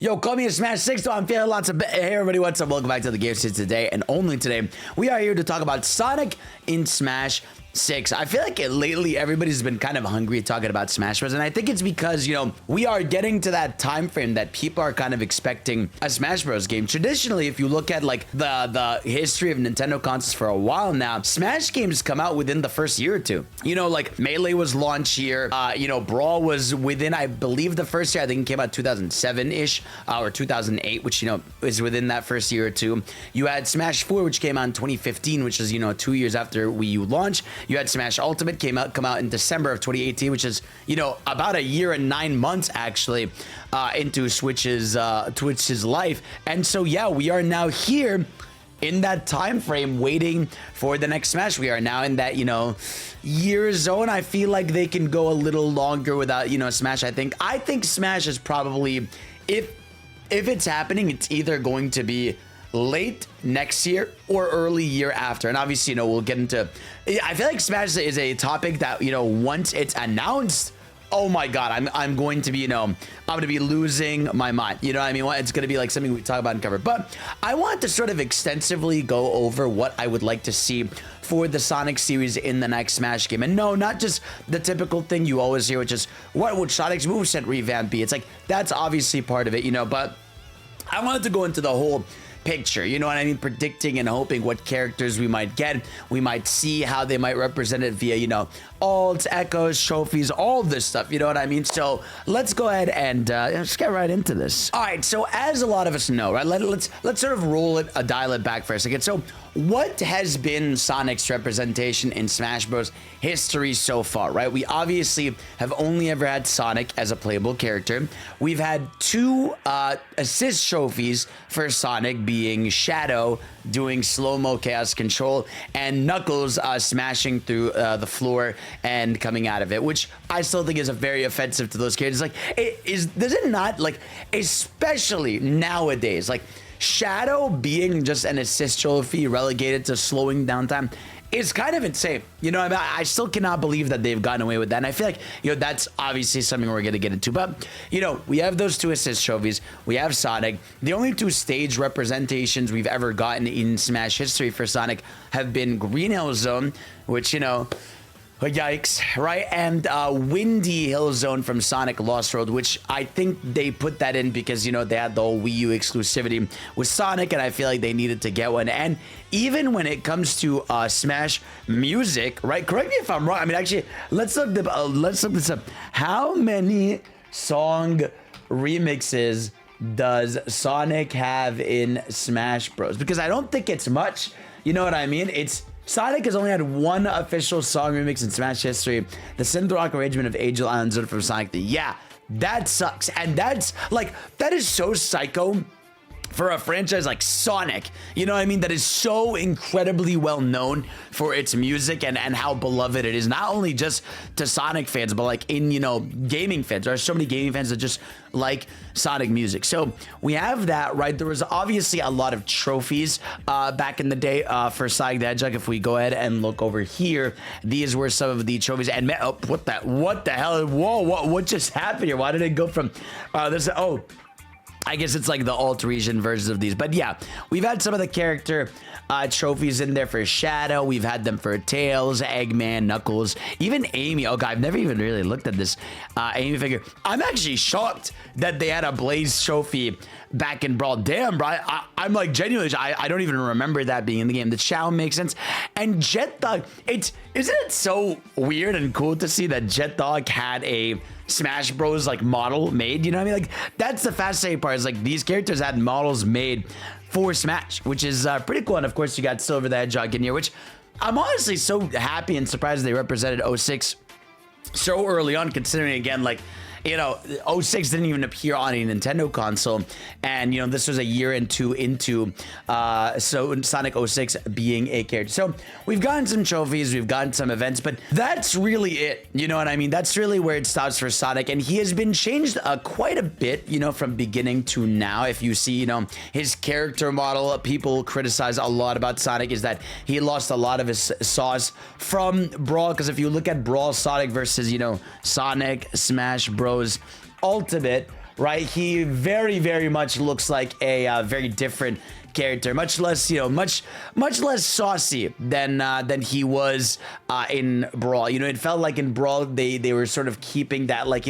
Yo, call me a Smash 6, so I'm feeling lots of... Hey, everybody, what's up? Welcome back to the Game Sits today, and only today, we are here to talk about Sonic in Smash 6. I feel like lately, everybody's been kind of hungry talking about Smash Bros, and I think it's because, you know, we are getting to that time frame that people are kind of expecting a Smash Bros game. Traditionally, if you look at, like, the history of Nintendo consoles for a while now, Smash games come out within the first year or two. You know, like, Melee was launched here, you know, Brawl was within, I believe, the first year. I think it came out 2007-ish, or 2008, which, you know, is within that first year or two. You had Smash 4, which came out in 2015, which is, you know, 2 years after Wii U launch. You had Smash Ultimate come out in December of 2018, which is, you know, about a year and 9 months actually into Twitch's life. And so, yeah, we are now here in that time frame waiting for the next Smash. We are now in that, you know, year zone. I feel like they can go a little longer without, you know, Smash. I think Smash is probably, if it's happening, it's either going to be late next year or early year after. And obviously, you know, we'll get into, I feel like Smash is a topic that, you know, once it's announced, oh my god, I'm going to be, you know, I'm going to be losing my mind. You know what I mean? It's going to be like something we talk about and cover. But I want to sort of extensively go over what I would like to see for the Sonic series in the next Smash game. And no, not just the typical thing you always hear, which is, what would Sonic's moveset revamp be? It's like, that's obviously part of it, you know, but I wanted to go into the whole picture, you know what I mean, predicting and hoping what characters we might get. We might see how they might represent it via, you know, alts, echoes, trophies, all this stuff, you know what I mean? So let's go ahead and let's get right into this. All right, so as a lot of us know, right, let's sort of dial it back for a second. So what has been Sonic's representation in Smash Bros history so far, right? We obviously have only ever had Sonic as a playable character. We've had two assist trophies for Sonic, being Shadow doing slow-mo chaos control and Knuckles smashing through the floor and coming out of it, which I still think is a very offensive to those characters. Like, does it not, like, especially nowadays, like, Shadow being just an assist trophy relegated to slowing down time is kind of insane. You know, I still cannot believe that they've gotten away with that. And I feel like, you know, that's obviously something we're going to get into. But, you know, we have those two assist trophies. We have Sonic. The only two stage representations we've ever gotten in Smash history for Sonic have been Green Hill Zone, which, you know, yikes, right? And Windy Hill Zone from Sonic Lost World, which I think they put that in because, you know, they had the whole Wii U exclusivity with Sonic, and I feel like they needed to get one. And even when it comes to Smash music, right? Correct me if I'm wrong. I mean, actually, let's look this up. How many song remixes does Sonic have in Smash Bros? Because I don't think it's much. You know what I mean? Sonic has only had one official song remix in Smash history, the synth rock arrangement of Angel Island Zone from Sonic 3. Yeah, that sucks. And that's, like, that is so psycho for a franchise like Sonic, you know what I mean, that is so incredibly well known for its music and how beloved it is, not only just to Sonic fans, but like in, you know, gaming fans. There are so many gaming fans that just like Sonic music. So we have that, right? There was obviously a lot of trophies back in the day for Sonic the Hedgehog. If we go ahead and look over here, these were some of the trophies. And man, what the hell? Whoa, what just happened here? Why did it go from this? Oh, I guess it's like the alt region versions of these. But yeah, we've had some of the character trophies in there for Shadow. We've had them for Tails, Eggman, Knuckles, even Amy. Oh god, I've never even really looked at this Amy figure. I'm actually shocked that they had a Blaze trophy back in Brawl. Damn, bro. I'm like genuinely, I don't even remember that being in the game. The Chow makes sense. And Jet Dog, isn't it so weird and cool to see that Jet Dog had a Smash Bros like model made? You know what I mean? Like, that's the fascinating part, is like these characters had models made for Smash, which is pretty cool. And of course, you got Silver the Hedgehog in here, which I'm honestly so happy and surprised they represented 06 so early on, considering, again, like, you know, 06 didn't even appear on a Nintendo console, and, you know, this was a year into so Sonic 06 being a character. So we've gotten some trophies, we've gotten some events, but that's really it. You know what I mean? That's really where it stops for Sonic, and he has been changed quite a bit, you know, from beginning to now. If you see, you know, his character model, people criticize a lot about Sonic is that he lost a lot of his sauce from Brawl, because if you look at Brawl Sonic versus, you know, Sonic Smash Bros Ultimate, right? He very much looks like a very different character, much less, much less saucy than he was in Brawl. It felt like in Brawl they were sort of keeping that, like,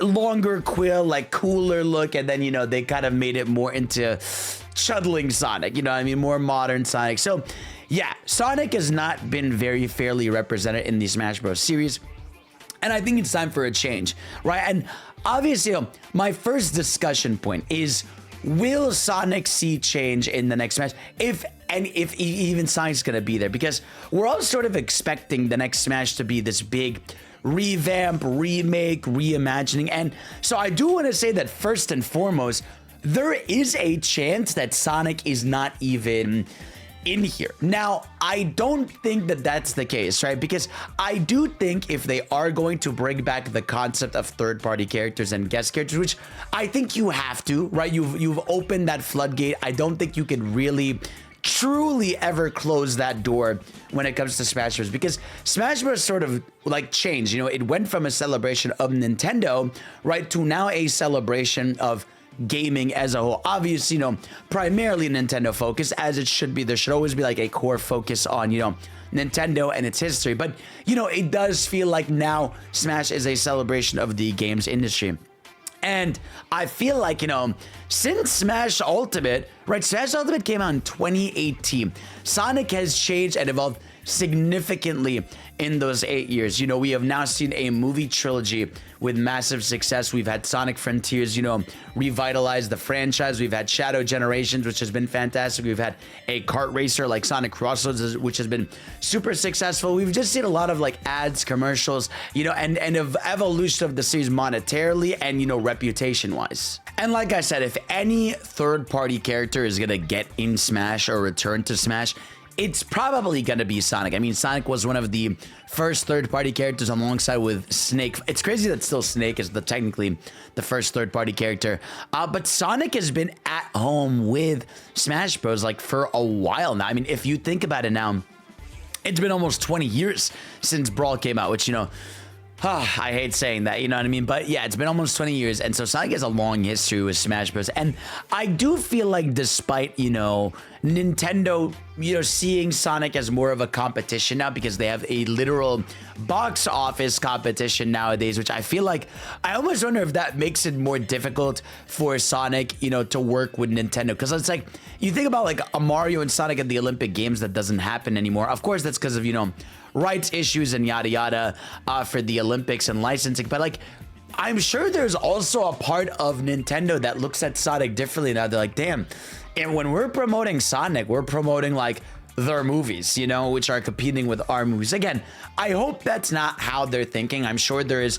longer quill, like cooler look, and then they kind of made it more into chuddling Sonic, more modern Sonic. So yeah, Sonic has not been very fairly represented in the Smash Bros series, and I think it's time for a change, right? And obviously, my first discussion point is, will Sonic see change in the next Smash? If even Sonic's gonna be there, because we're all sort of expecting the next Smash to be this big revamp, remake, reimagining. And so I do want to say that first and foremost, there is a chance that Sonic is not even in here. Now, I don't think that that's the case, right? Because I do think if they are going to bring back the concept of third-party characters and guest characters, which I think you have to, right? You've opened that floodgate. I don't think you can really truly ever close that door when it comes to Smash Bros, because Smash Bros sort of like changed. It went from a celebration of Nintendo, right, to now a celebration of gaming as a whole. Obviously, primarily Nintendo focus, as it should be. There should always be like a core focus on, Nintendo and its history. But, it does feel like now Smash is a celebration of the games industry. And I feel like, since Smash Ultimate, right? Smash Ultimate came out in 2018. Sonic has changed and evolved significantly in those 8 years. We have now seen a movie trilogy with massive success. We've had Sonic Frontiers, revitalize the franchise. We've had Shadow Generations, which has been fantastic. We've had a kart racer like Sonic Crossroads, which has been super successful. We've just seen a lot of like ads, commercials, and of evolution of the series monetarily and, reputation wise. And like I said, if any third-party character is gonna get in Smash or return to Smash, it's probably going to be Sonic. I mean, Sonic was one of the first third-party characters alongside with Snake. It's crazy that still Snake is technically the first third-party character. But Sonic has been at home with Smash Bros. Like for a while now. I mean, if you think about it now, it's been almost 20 years since Brawl came out, which, I hate saying that, you know what I mean? But yeah, it's been almost 20 years. And so Sonic has a long history with Smash Bros. And I do feel like despite, Nintendo, seeing Sonic as more of a competition now, because they have a literal box office competition nowadays, which I feel like, I almost wonder if that makes it more difficult for Sonic, to work with Nintendo. Because it's like, you think about like a Mario and Sonic at the Olympic Games, that doesn't happen anymore. Of course, that's because of, rights issues and yada yada for the Olympics and licensing. But like, I'm sure there's also a part of Nintendo that looks at Sonic differently now. They're like, damn, and when we're promoting Sonic, we're promoting like their movies, which are competing with our movies. Again, I hope that's not how they're thinking. I'm sure there is,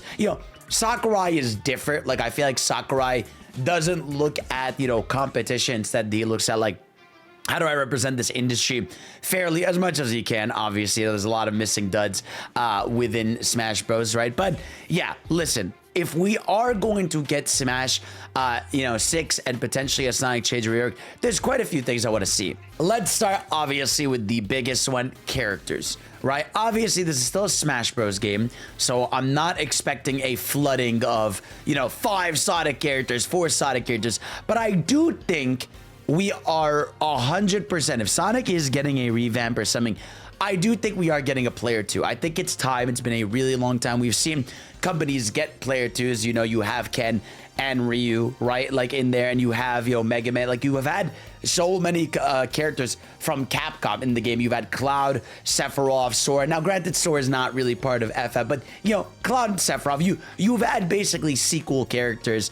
Sakurai is different. Like, I feel like Sakurai doesn't look at, competition. Instead, he looks at like, how do I represent this industry fairly as much as he can? Obviously, there's a lot of missing duds within Smash Bros, right? But yeah, listen, if we are going to get Smash, 6 and potentially a Sonic Change rework, there's quite a few things I want to see. Let's start, obviously, with the biggest one, characters, right? Obviously, this is still a Smash Bros game, so I'm not expecting a flooding of, 5 Sonic characters, 4 Sonic characters, but I do think we are 100%. If Sonic is getting a revamp or something, I do think we are getting a player 2. I think it's time. It's been a really long time. We've seen companies get player 2s. You have Ken and Ryu, right? Like in there, and you have, Mega Man. Like, you have had so many characters from Capcom in the game. You've had Cloud, Sephiroth, Sora. Now, granted, Sora is not really part of FF, but, Cloud and Sephiroth, you've had basically sequel characters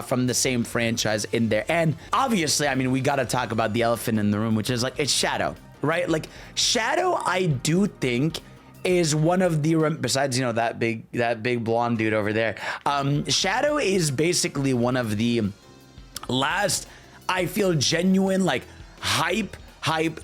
from the same franchise in there. And obviously, I mean, we got to talk about the elephant in the room, which is like, it's Shadow, right? Like, Shadow, I do think, is one of the, besides, that big blonde dude over there, Shadow is basically one of the last, I feel, genuine, like, hype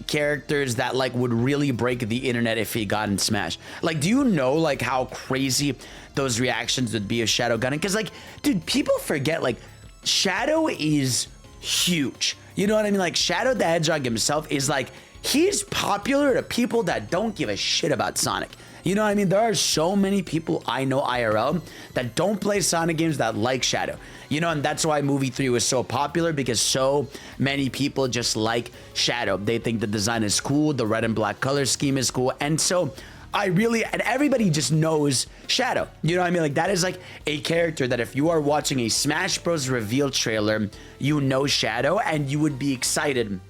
characters that like would really break the internet if he got in Smash. Like, do you know like how crazy those reactions would be of Shadow gunning? Because like, dude, people forget, like, Shadow is huge. You know what I mean? Like, Shadow the Hedgehog himself is like, he's popular to people that don't give a shit about Sonic. You know what I mean? There are so many people I know IRL that don't play Sonic games that like Shadow. You know, and that's why Movie 3 was so popular, because so many people just like Shadow. They think the design is cool, the red and black color scheme is cool, and so and everybody just knows Shadow. You know what I mean? Like, that is like a character that if you are watching a Smash Bros. Reveal trailer, you know Shadow, and you would be excited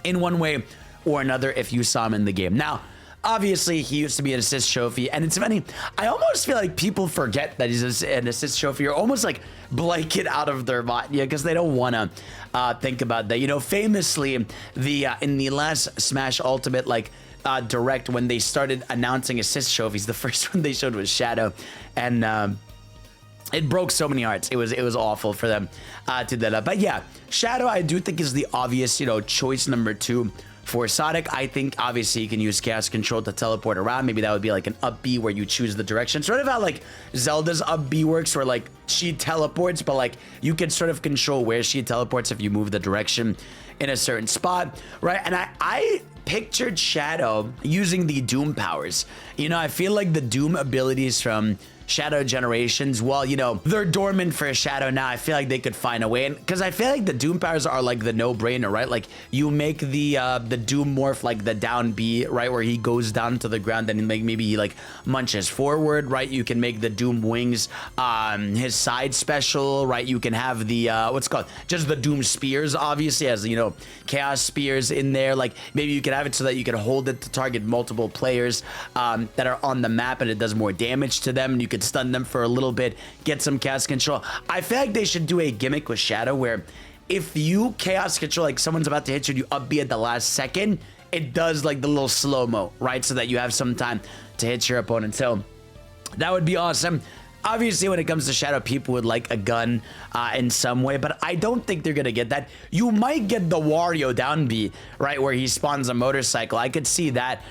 in one way or another if you saw him in the game. Now, obviously, he used to be an assist trophy, and it's funny, I almost feel like people forget that he's an assist trophy, or almost like blank it out of their mind, yeah, because they don't want to think about that. You know, famously, in the last Smash Ultimate, like, Direct, when they started announcing assist trophies, the first one they showed was Shadow, and it broke so many hearts. It was awful for them to do that. But yeah, Shadow, I do think, is the obvious, you know, choice number 2 for Sonic. I think obviously you can use Chaos Control to teleport around. Maybe that would be like an up B where you choose the direction. Sort of how like Zelda's up B works, where like she teleports, but like you can sort of control where she teleports if you move the direction in a certain spot, right? And I pictured Shadow using the Doom powers. You know, I feel like the Doom abilities from Shadow Generations, well, you know, they're dormant for Shadow now. I feel like they could find a way, and because I feel like the Doom powers are like the no-brainer, right? Like, you make the Doom morph like the down B, right, where he goes down to the ground and like maybe he like munches forward, right? You can make the Doom wings his side special, right? You can have the what's it called, just the Doom spears, obviously, as, you know, chaos spears in there. Like, maybe you can have it so that you can hold it to target multiple players that are on the map, and it does more damage to them, and you can stun them for a little bit, get some chaos control. I feel like they should do a gimmick with Shadow where if you chaos control, like someone's about to hit you and you up B at the last second, it does like the little slow-mo, right? So that you have some time to hit your opponent. So that would be awesome. Obviously, when it comes to Shadow, people would like a gun in some way, but I don't think they're going to get that. You might get the Wario down B, right, where he spawns a motorcycle. I could see that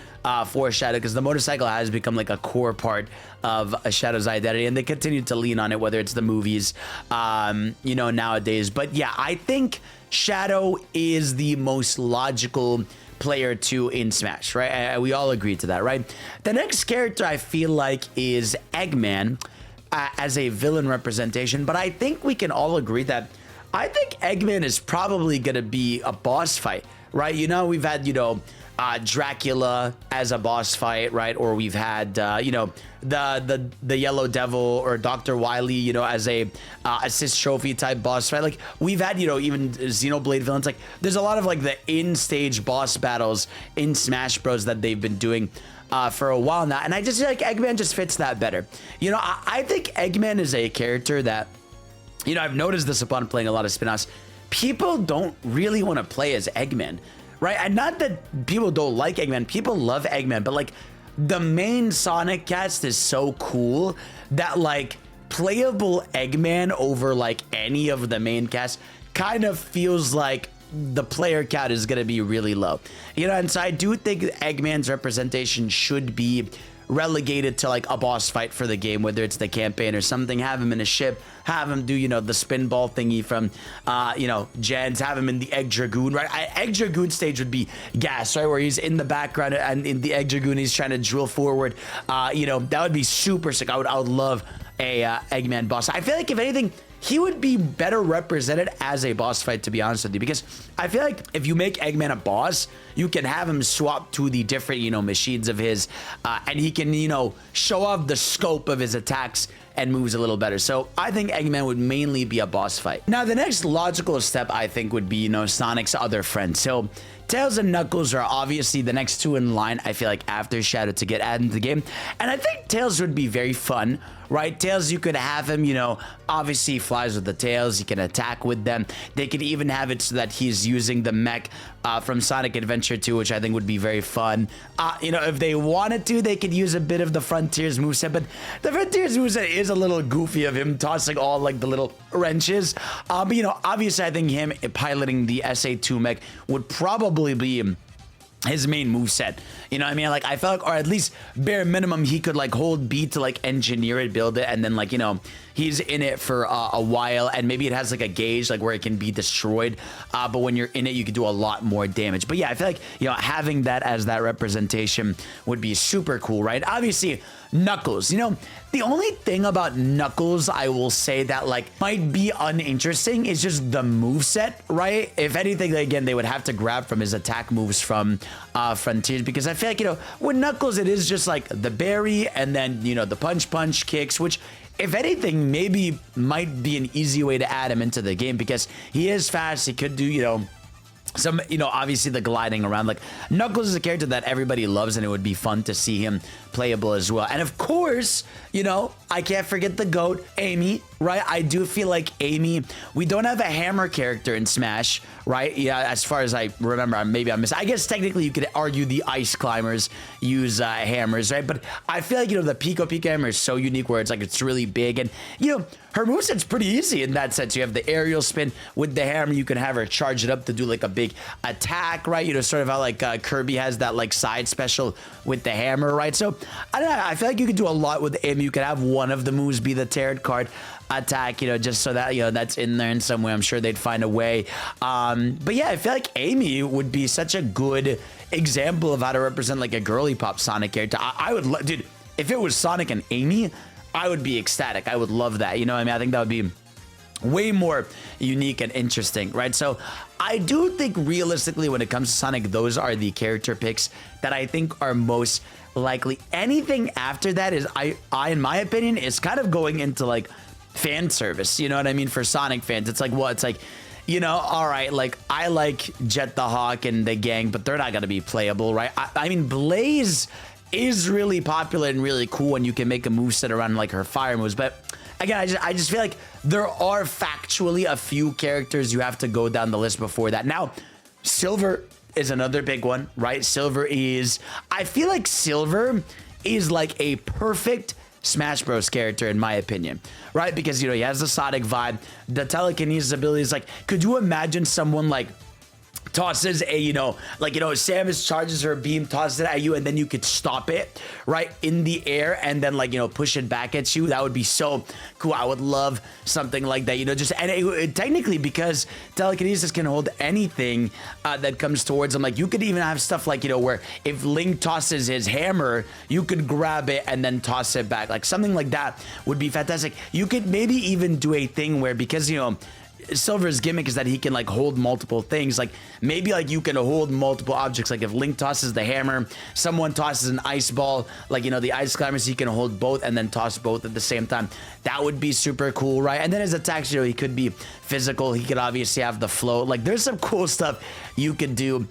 for Shadow, because the motorcycle has become like a core part of a Shadow's identity, and they continue to lean on it, whether it's the movies, you know, nowadays. But yeah, I think Shadow is the most logical player 2 in Smash, right? We all agree to that, right? The next character I feel like is Eggman as a villain representation, but I think we can all agree that I think Eggman is probably going to be a boss fight, right? You know, we've had, you know, Dracula as a boss fight, right? Or we've had, you know, the Yellow Devil or Dr. Wily, you know, as a assist trophy type boss fight. Like, we've had, you know, even Xenoblade villains. Like, there's a lot of like the in-stage boss battles in Smash Bros. That they've been doing for a while now, and I just feel like Eggman just fits that better. You know, I think Eggman is a character that, you know, I've noticed this upon playing a lot of spin-offs. People don't really want to play as Eggman, right? And not that people don't like Eggman. People love Eggman, but like the main Sonic cast is so cool that like playable Eggman over like any of the main cast kind of feels like the player count is going to be really low, you know. And so I do think Eggman's representation should be relegated to like a boss fight for the game, whether it's the campaign or something. Have him in a ship, have him do, you know, the spin ball thingy from you know, Gens, have him in the Egg Dragoon, right? Egg Dragoon stage would be gas, right, where he's in the background and in the Egg Dragoon he's trying to drill forward. You know, that would be super sick. I would love a Eggman boss. I feel like if anything, he would be better represented as a boss fight, to be honest with you, because I feel like if you make Eggman a boss, you can have him swap to the different, you know, machines of his, and he can, you know, show off the scope of his attacks and moves a little better. So I think Eggman would mainly be a boss fight. Now, the next logical step, I think, would be, you know, Sonic's other friends. So Tails and Knuckles are obviously the next 2 in line, I feel like, after Shadow to get added into the game. And I think Tails would be very fun, right? Tails, you could have him, you know, obviously he flies with the tails, he can attack with them. They could even have it so that he's using the mech from Sonic Adventure 2, which I think would be very fun. You know, if they wanted to, they could use a bit of the Frontiers moveset, but the Frontiers moveset is a little goofy of him tossing all like the little wrenches. But, you know, obviously I think him piloting the SA2 mech would probably be his main moveset. You know what I mean? Like, I felt like, or at least bare minimum, he could like hold B to like engineer it, build it, and then like, you know, he's in it for a while, and maybe it has like a gauge like where it can be destroyed, but when you're in it, you can do a lot more damage. But yeah, I feel like, you know, having that as that representation would be super cool, right? Obviously, Knuckles, you know, the only thing about Knuckles I will say that like might be uninteresting is just the moveset, right? If anything, again, they would have to grab from his attack moves from Frontiers, because I feel like, you know, with Knuckles, it is just like the berry and then, you know, the punch kicks, which if anything, maybe might be an easy way to add him into the game, because he is fast. He could do, you know, some, you know, obviously the gliding around. Like, Knuckles is a character that everybody loves, and it would be fun to see him playable as well. And of course, you know, I can't forget the GOAT, Amy, right? I do feel like Amy, we don't have a hammer character in Smash, right? Yeah, as far as I remember, maybe I missed. I guess technically you could argue the ice climbers use hammers, right? But I feel like, you know, the Pico hammer is so unique where it's like, it's really big. And, you know, her moveset's pretty easy in that sense. You have the aerial spin with the hammer. You can have her charge it up to do like a big attack, right? You know, sort of how like Kirby has that like side special with the hammer, right? So I don't know. I feel like you could do a lot with Amy. You could have one of the moves be the tarot card attack, you know, just so that, you know, that's in there in some way. I'm sure they'd find a way. But yeah, I feel like Amy would be such a good example of how to represent like a girly pop Sonic character. I would, dude, if it was Sonic and Amy, I would be ecstatic. I would love that. You know what I mean? I think that would be way more unique and interesting, right? So I do think realistically when it comes to Sonic, those are the character picks that I think are most likely. Anything after that is, I in my opinion, is kind of going into like fan service. You know what I mean? For Sonic fans, it's like, well, it's like, you know, all right, like I like Jet the Hawk and the gang, but they're not going to be playable, right? I mean, Blaze is really popular and really cool when you can make a moveset around like her fire moves. But again, I just feel like there are factually a few characters you have to go down the list before that. Now, Silver is another big one, right? Silver is, I feel like Silver is like a perfect Smash Bros character in my opinion, right? Because, you know, he has the Sonic vibe, the telekinesis ability is like, could you imagine someone like tosses a, you know, like, you know, Samus charges her beam, tosses it at you, and then you could stop it right in the air and then, like, you know, push it back at you? That would be so cool. I would love something like that, you know, just, and it, technically, because telekinesis can hold anything that comes towards him, like, you could even have stuff like, you know, where if Link tosses his hammer, you could grab it and then toss it back. Like, something like that would be fantastic. You could maybe even do a thing where, because, you know, Silver's gimmick is that he can like hold multiple things, like maybe like you can hold multiple objects, like if Link tosses the hammer, someone tosses an ice ball, like, you know, the ice climbers, he can hold both and then toss both at the same time. That would be super cool, right? And then his attacks, you know, he could be physical, he could obviously have the float, like there's some cool stuff you could do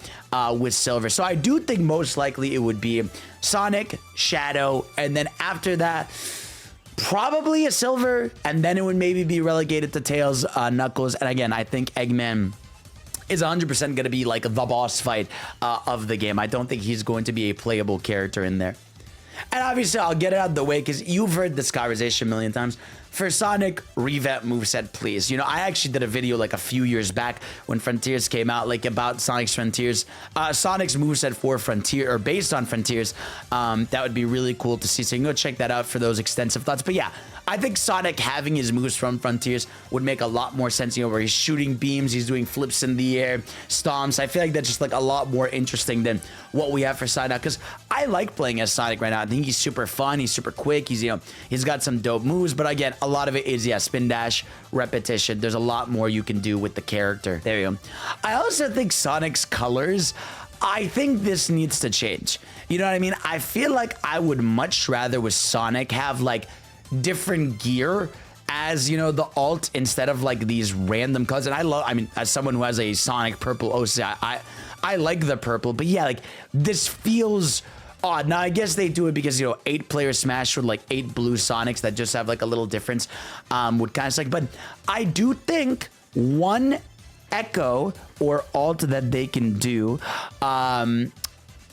with Silver. So I do think most likely it would be Sonic, Shadow, and then after that probably a Silver, and then it would maybe be relegated to Tails, Knuckles, and again, I think Eggman is 100% going to be like the boss fight of the game. I don't think he's going to be a playable character in there. And obviously, I'll get it out of the way because you've heard this conversation a million times. For Sonic, revamp moveset, please. You know, I actually did a video like a few years back when Frontiers came out, like about Sonic's Frontiers. Sonic's moveset for Frontier, or based on Frontiers. That would be really cool to see. So you can go check that out for those extensive thoughts. But yeah, I think Sonic having his moves from Frontiers would make a lot more sense, you know, where he's shooting beams, he's doing flips in the air, stomps. I feel like that's just like a lot more interesting than what we have for Sonic, because I like playing as Sonic right now. I think he's super fun, he's super quick, he's, you know, he's got some dope moves, but again, a lot of it is, yeah, spin dash, repetition. There's a lot more you can do with the character. There you go. I also think Sonic's colors, I think this needs to change. You know what I mean? I feel like I would much rather with Sonic have like different gear as, you know, the alt instead of like these random colors. And I mean, as someone who has a Sonic purple OC, I like the purple, but yeah, like this feels odd. Now, I guess they do it because, you know, 8-player Smash with like 8 blue Sonics that just have like a little difference would kind of suck. But I do think one echo or alt that they can do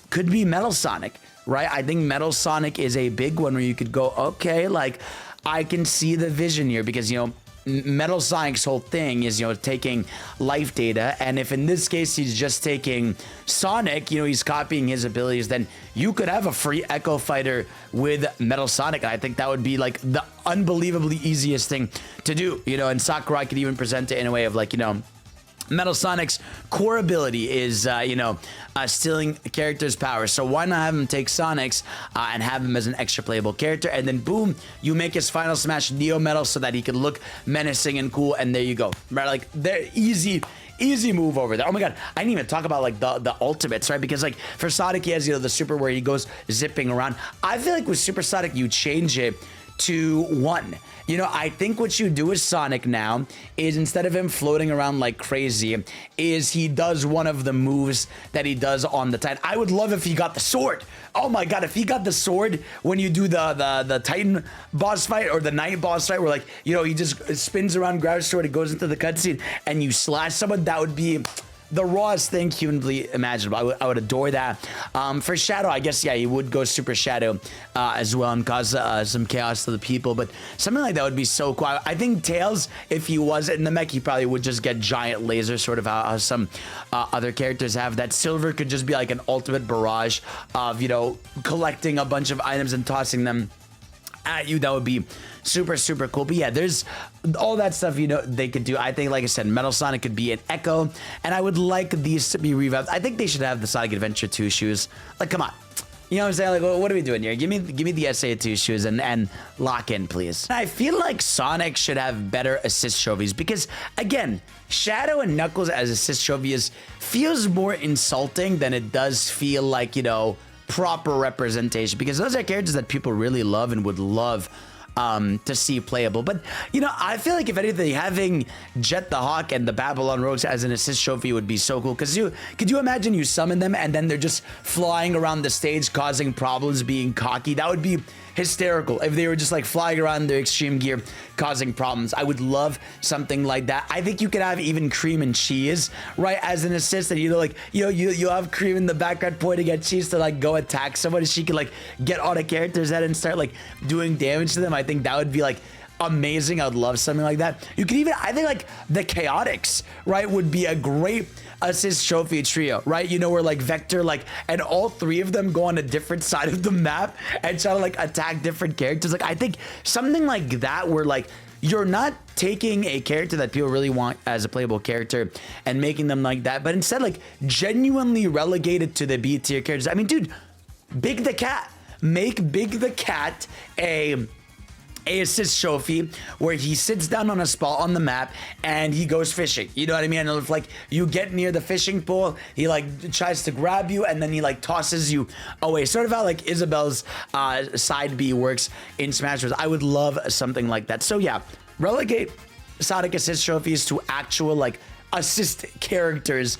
could be Metal Sonic, right? I think Metal Sonic is a big one where you could go, okay, like I can see the vision here because, you know, Metal Sonic's whole thing is, taking life data, and if in this case he's just taking Sonic, he's copying his abilities, then you could have a free Echo Fighter with Metal Sonic. I think that would be like the unbelievably easiest thing to do, and Sakurai could even present it in a way of like, Metal Sonic's core ability is, stealing characters' power. So why not have him take Sonic's and have him as an extra playable character? And then boom, you make his final smash Neo Metal so that he can look menacing and cool. And there you go. Right? Like, they're easy move over there. Oh my god, I didn't even talk about like the ultimates, right? Because like for Sonic, he has, the super where he goes zipping around. I feel like with Super Sonic, you change it to 1. I think what you do with Sonic now is instead of him floating around like crazy, is he does one of the moves that he does on the Titan. I would love if he got the sword. Oh my god, if he got the sword when you do the Titan boss fight or the Knight boss fight, where like, he just spins around, grabs sword, it goes into the cutscene, and you slash someone, that would be the rawest thing humanly imaginable. I would adore that. For Shadow, I guess, yeah, he would go Super Shadow as well and cause some chaos to the people, but something like that would be so cool. I think Tails, if he was in the mech, he probably would just get giant lasers, sort of how some other characters have. That Silver could just be like an ultimate barrage of, collecting a bunch of items and tossing them at you. That would be super, super cool. But yeah, there's all that stuff, they could do. I think, like I said, Metal Sonic could be an Echo, and I would like these to be revamped. I think they should have the Sonic Adventure 2 shoes. Like, come on. You know what I'm saying? Like, what are we doing here? Give me the SA2 shoes and lock in, please. I feel like Sonic should have better assist trophies because, again, Shadow and Knuckles as assist trophies feels more insulting than it does feel like, proper representation, because those are characters that people really love and would love to see playable. But I feel like if anything, having Jet the Hawk and the Babylon Rogues as an assist trophy would be so cool, because could you imagine you summon them and then they're just flying around the stage causing problems, being cocky? That would be hysterical if they were just like flying around their extreme gear causing problems. I would love something like that. I think you could have even Cream and Cheese, right, as an assist, and you have Cream in the background pointing at Cheese to like go attack someone, and she can like get on a character's head and start like doing damage to them. I think that would be like amazing. I would love something like that. You could even, I think, like the Chaotix, right, would be a great assist trophy trio, right? Where like Vector, like, and all three of them go on a different side of the map and try to like attack different characters. Like, I think something like that, where like you're not taking a character that people really want as a playable character and making them like that, but instead like genuinely relegated to the B tier characters. I mean, dude, Big the Cat. Make Big the Cat a assist trophy where he sits down on a spot on the map and he goes fishing. You know what I mean? And if like you get near the fishing pole, he like tries to grab you and then he like tosses you away. Sort of how like Isabel's side B works in Smash Bros. I would love something like that. So yeah, relegate Sonic assist trophies to actual like assist characters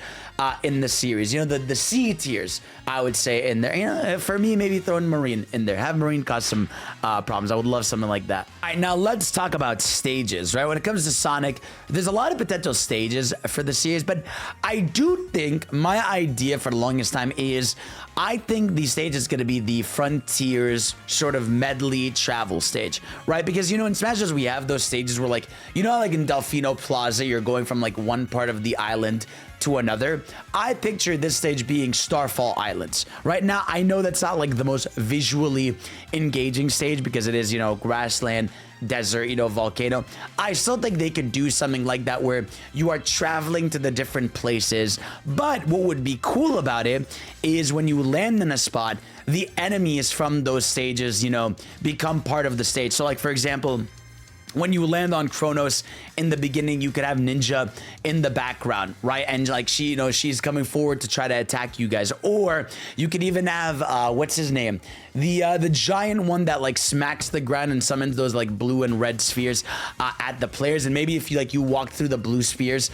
in the series. The C tiers, I would say, in there. For me, maybe throwing Marine in there. Have Marine cause some problems. I would love something like that. All right, now let's talk about stages, right? When it comes to Sonic, there's a lot of potential stages for the series, but I do think my idea for the longest time is I think the stage is going to be the Frontiers sort of medley travel stage, right? Because, in Smash Bros. We have those stages where like, like in Delfino Plaza, you're going from like one part of the island to another. I picture this stage being Starfall Islands. Right now, I know that's not like the most visually engaging stage because it is, grassland, desert, volcano. I still think they could do something like that where you are traveling to the different places. But what would be cool about it is when you land in a spot, the enemies from those stages, become part of the stage. So like, for example, when you land on Kronos in the beginning, you could have Ninja in the background, right? And like she's coming forward to try to attack you guys. Or you could even have what's his name? The giant one that like smacks the ground and summons those like blue and red spheres at the players. And maybe if you walk through the blue spheres,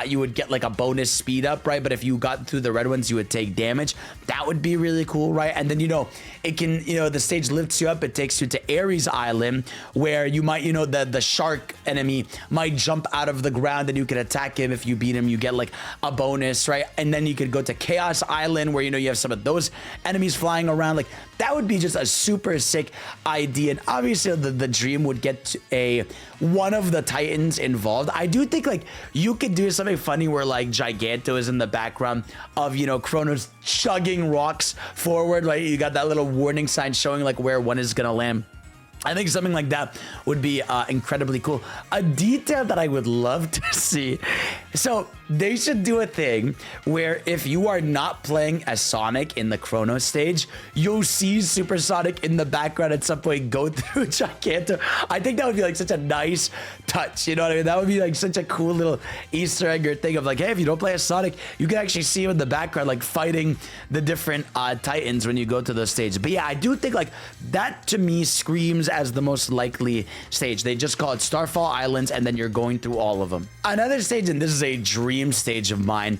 you would get like a bonus speed up, right? But if you got through the red ones, you would take damage. That would be really cool, right? And then it can the stage lifts you up. It takes you to Ares Island, where you might the the shark enemy might jump out of the ground and you can attack him. If you beat him, you get like a bonus, right? And then you could go to Chaos Island where, you know, you have some of those enemies flying around. Like, that would be just a super sick idea. And obviously the dream would get one of the Titans involved. I do think like you could do something funny where like Giganto is in the background of, you know, Kronos chugging rocks forward. Like, you got that little warning sign showing like where one is gonna land. I think something like that would be incredibly cool. A detail that I would love to see. So they should do a thing where if you are not playing as Sonic in the Chrono stage, you'll see Super Sonic in the background at some point go through Giganto. I think that would be like such a nice touch. You know what I mean? That would be like such a cool little Easter egg or thing of like, hey, if you don't play as Sonic, you can actually see him in the background, like fighting the different Titans when you go to those stages. But yeah, I do think like that to me screams as the most likely stage. They just call it Starfall Islands, and then you're going through all of them. Another stage, and this is a dream stage of mine,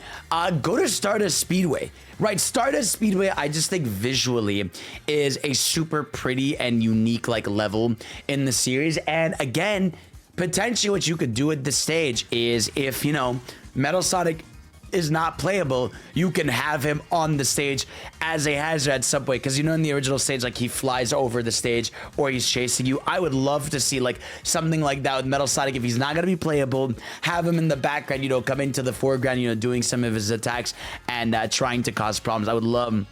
go to Stardust Speedway. Right, Stardust Speedway, I just think visually is a super pretty and unique like level in the series. And again, potentially what you could do at this stage is if, you know, Metal Sonic is not playable, you can have him on the stage as a hazard at some point, because you know in the original stage like he flies over the stage or he's chasing you. I would love to see like something like that with Metal Sonic. If he's not going to be playable, have him in the background, you know, come into the foreground, you know, doing some of his attacks and trying to cause problems. I would love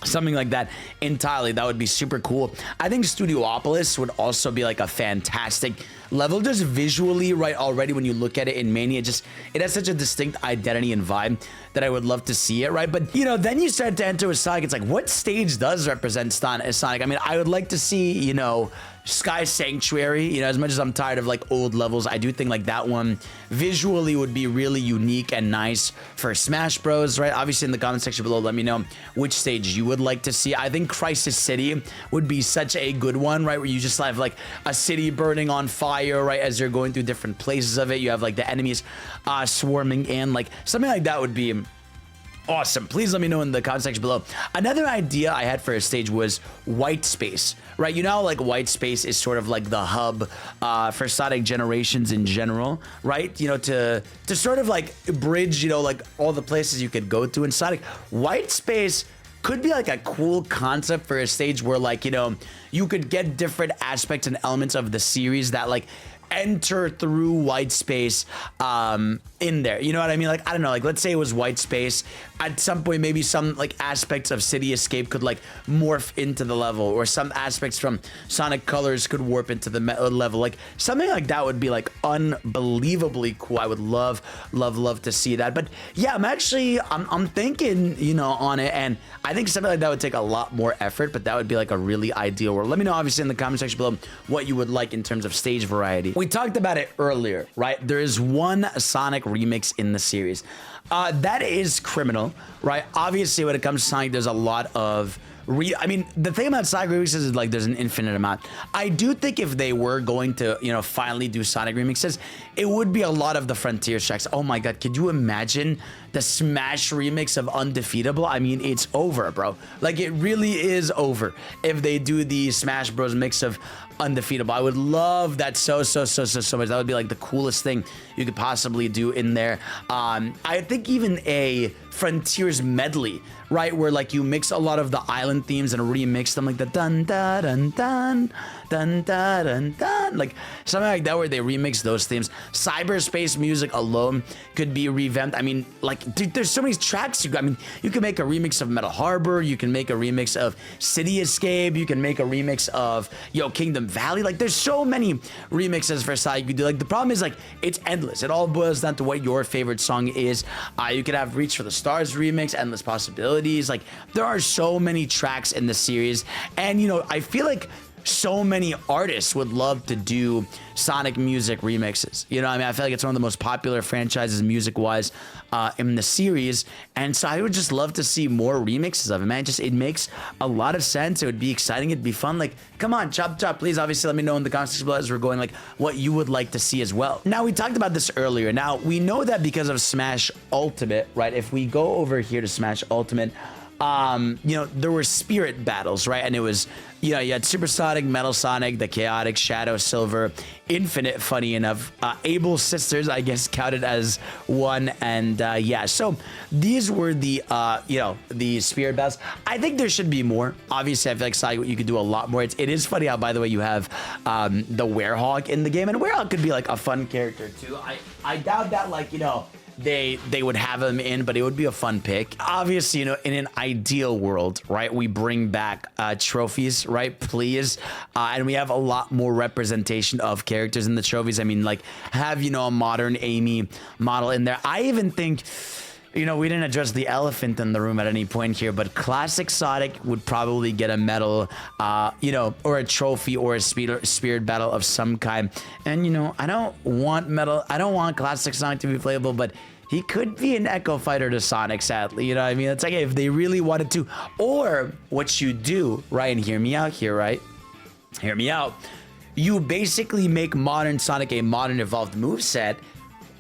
something like that entirely. That would be super cool. I think Studiopolis would also be like a fantastic level just visually, right? Already when you look at it in Mania, it has such a distinct identity and vibe that I would love to see it, right? But you know, then you start to enter with Sonic. It's like, what stage does represent Sonic? I mean, I would like to see, you know, Sky Sanctuary. You know, as much as I'm tired of like old levels, I do think like that one visually would be really unique and nice for Smash Bros, right? Obviously in the comment section below, let me know which stage you would like to see. I think Crisis City would be such a good one, right? Where you just have like a city burning on fire, right? As you're going through different places of it, you have like the enemies swarming in, like something like that would be awesome. Please let me know in the comment section below. Another idea I had for a stage was White Space, right? You know how like White Space is sort of like the hub for Sonic Generations in general, right? You know, to sort of like bridge, you know, like all the places you could go to in Sonic. White Space could be like a cool concept for a stage where like, you know, you could get different aspects and elements of the series that like enter through White Space in there. You know what I mean? Like, I don't know, like let's say it was White Space. At some point, maybe some like aspects of City Escape could like morph into the level, or some aspects from Sonic Colors could warp into the level. Like something like that would be like unbelievably cool. I would love to see that. But yeah, I'm thinking, you know, on it, and I think something like that would take a lot more effort, but that would be like a really ideal world. Let me know obviously in the comment section below what you would like in terms of stage variety. We talked about it earlier, right? There is one Sonic remix in the series. That is Criminal, right? Obviously, when it comes to Sonic, there's a lot of I mean, the thing about Sonic remixes is like there's an infinite amount. I do think if they were going to, you know, finally do Sonic remixes, it would be a lot of the Frontier tracks. Oh my God, could you imagine the Smash remix of Undefeatable? I mean, it's over, bro. Like, it really is over if they do the Smash Bros mix of Undefeatable. I would love that so much. That would be like the coolest thing you could possibly do in there. I think even a Frontiers medley, right, where like you mix a lot of the island themes and remix them, like the dun da dun dun dun da dun dun, like something like that, where they remix those themes. Cyberspace music alone could be revamped. I mean, like, dude, there's so many tracks. I mean, you can make a remix of Metal Harbor, you can make a remix of City Escape, you can make a remix of, yo, Kingdom Valley. Like, there's so many remixes for Sonic you could do. Like, the problem is like it's endless. It all boils down to what your favorite song is. You could have Reach for the Stars remix, Endless Possibilities. Like, there are so many tracks in the series, and you know, I feel like so many artists would love to do Sonic music remixes. You know what I mean? I feel like it's one of the most popular franchises music-wise in the series, and so I would just love to see more remixes of it, man. It makes a lot of sense. It would be exciting. It'd be fun. Like, come on, Chop, please obviously let me know in the comments below as we're going, like, what you would like to see as well. Now, we talked about this earlier. Now, we know that because of Smash Ultimate, right? If we go over here to Smash Ultimate, you know, there were spirit battles, right? And it was, you know, you had Supersonic, Metal Sonic, the Chaotic, Shadow, Silver, Infinite, funny enough. Able Sisters, I guess, counted as one. And yeah, so these were the, you know, the spirit battles. I think there should be more. Obviously, I feel like Sonic, you could do a lot more. It is funny how, by the way, you have the Werehog in the game. And Werehog could be like a fun character too. I doubt that, like, you know, they would have him in, but it would be a fun pick. Obviously, you know, in an ideal world, right, we bring back trophies, right, please, and we have a lot more representation of characters in the trophies. I mean, like, have, you know, a modern Amy model in there. I even think, you know, we didn't address the elephant in the room at any point here, but classic Sonic would probably get a medal, you know, or a trophy or a spirit battle of some kind. And, you know, I don't want classic Sonic to be playable, but he could be an Echo Fighter to Sonic, sadly. You know what I mean? It's like, if they really wanted to, or what you do, right? And hear me out here, right? Hear me out. You basically make modern Sonic a modern evolved moveset,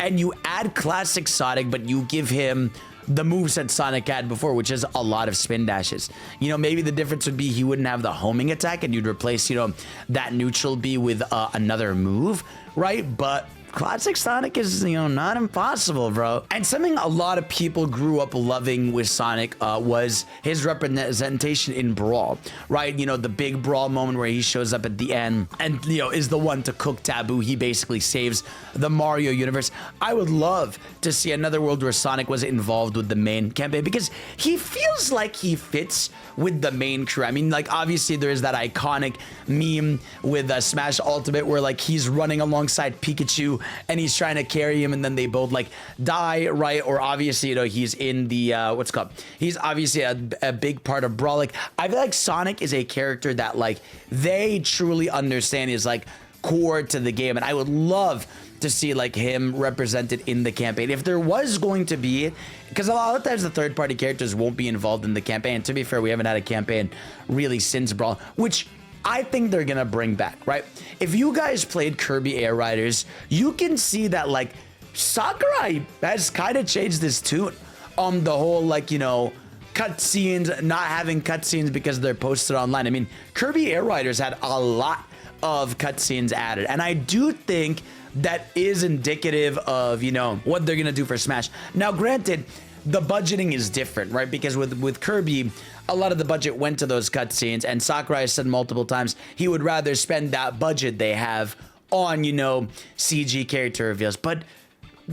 and you add classic Sonic, but you give him the moveset Sonic had before, which is a lot of spin dashes. You know, maybe the difference would be he wouldn't have the homing attack, and you'd replace, you know, that neutral B with another move, right? But classic Sonic is, you know, not impossible, bro. And something a lot of people grew up loving with Sonic was his representation in Brawl, right? You know, the big Brawl moment where he shows up at the end and, you know, is the one to cook Taboo. He basically saves the Mario universe. I would love to see another world where Sonic was involved with the main campaign, because he feels like he fits with the main crew. I mean, like, obviously there is that iconic meme with Smash Ultimate where, like, he's running alongside Pikachu and he's trying to carry him, and then they both, like, die, right? Or obviously, you know, he's in the what's it called, he's obviously a big part of Brawl. Like, I feel like Sonic is a character that, like, they truly understand is, like, core to the game, and I would love to see, like, him represented in the campaign if there was going to be, because a lot of times the third-party characters won't be involved in the campaign. To be fair, we haven't had a campaign really since Brawl, which I think they're gonna bring back, right? If you guys played Kirby Air Riders, you can see that, like, Sakurai has kind of changed this tune on the whole, like, you know, cutscenes, not having cutscenes because they're posted online. I mean, Kirby Air Riders had a lot of cutscenes added, and I do think that is indicative of, you know, what they're gonna do for Smash. Now, granted, the budgeting is different, right? Because with Kirby, a lot of the budget went to those cutscenes, and Sakurai has said multiple times he would rather spend that budget they have on, you know, CG character reveals. But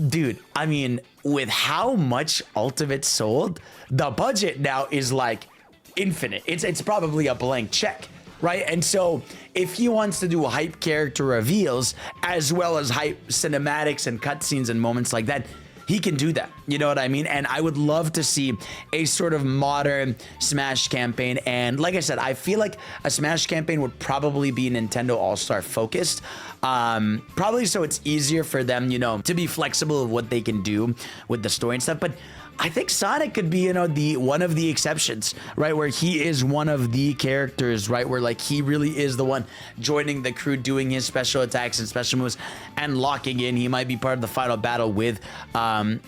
dude, I mean, with how much Ultimate sold, the budget now is like infinite. It's probably a blank check, right? And so if he wants to do hype character reveals as well as hype cinematics and cutscenes and moments like that, he can do that. You know what I mean? And I would love to see a sort of modern Smash campaign. And like I said, I feel like a Smash campaign would probably be Nintendo All-Star focused. Probably so it's easier for them, you know, to be flexible of what they can do with the story and stuff. But I think Sonic could be, you know, one of the exceptions, right? Where he is one of the characters, right? Where, like, he really is the one joining the crew, doing his special attacks and special moves and locking in. He might be part of the final battle with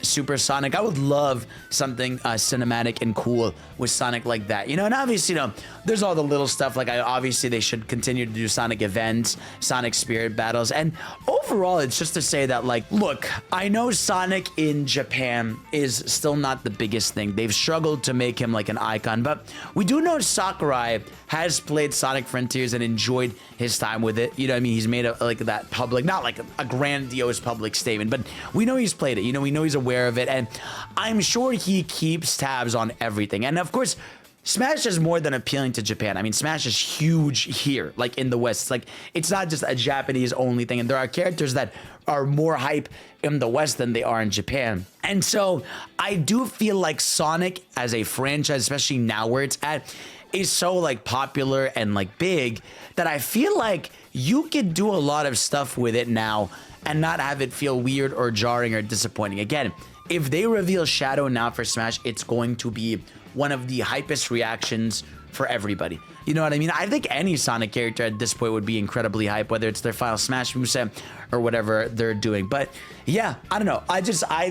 Super Sonic. I would love something cinematic and cool with Sonic like that, you know? And obviously, you know, there's all the little stuff. Like, obviously they should continue to do Sonic events, Sonic spirit battles. And overall, it's just to say that, like, look, I know Sonic in Japan is still not the biggest thing. They've struggled to make him like an icon, but we do know Sakurai has played Sonic Frontiers and enjoyed his time with it. You know what I mean? He's made a, like, that public, not like a grandiose public statement, but we know he's played it. You know, we know he's aware of it, and I'm sure he keeps tabs on everything. And of course, Smash is more than appealing to Japan. I mean, Smash is huge here, like in the West. It's like, it's not just a Japanese only thing. And there are characters that are more hype in the West than they are in Japan. And so I do feel like Sonic as a franchise, especially now where it's at, is so, like, popular and, like, big that I feel like you could do a lot of stuff with it now and not have it feel weird or jarring or disappointing. Again, if they reveal Shadow now for Smash, it's going to be one of the hypest reactions for everybody. You know what I mean? I think any Sonic character at this point would be incredibly hype, whether it's their final Smash moveset or whatever they're doing. But yeah, I don't know. I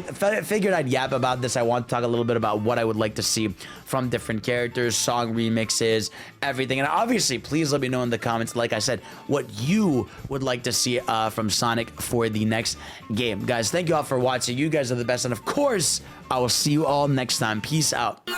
figured I'd yap about this. I want to talk a little bit about what I would like to see from different characters, song remixes, everything. And obviously, please let me know in the comments, like I said, what you would like to see from Sonic for the next game. Guys, thank you all for watching. You guys are the best. And of course, I will see you all next time. Peace out.